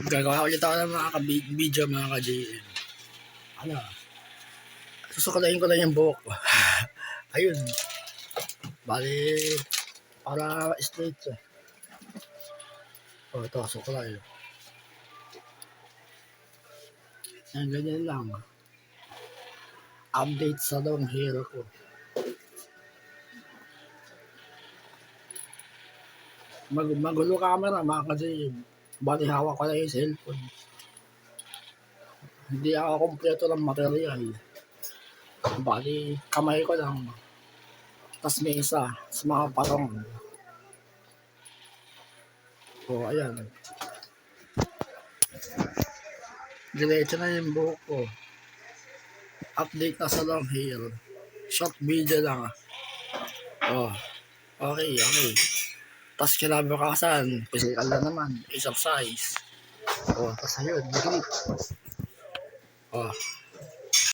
Gagawa ulit ako ng mga video mga ka-JM. Ano? Susukalain ko lang yung buhok ko. Ayun. Bali, para straight siya. O, ito, sukulay. Yan, ganyan lang. Update sa long hair ko. Magulo camera mga ka-JM. Bali, hawak ko lang yung cellphone. Hindi ako kompleto ng material. Bali, kamay ko lang. Tas may isa sa mga parang. O, ayan. Diretso na yung buhok ko. Update na sa long hair. Short video lang. Oh, okay. Tas kinabukasan, physical na naman. Exercise. O, tas ayun, grip. Oh.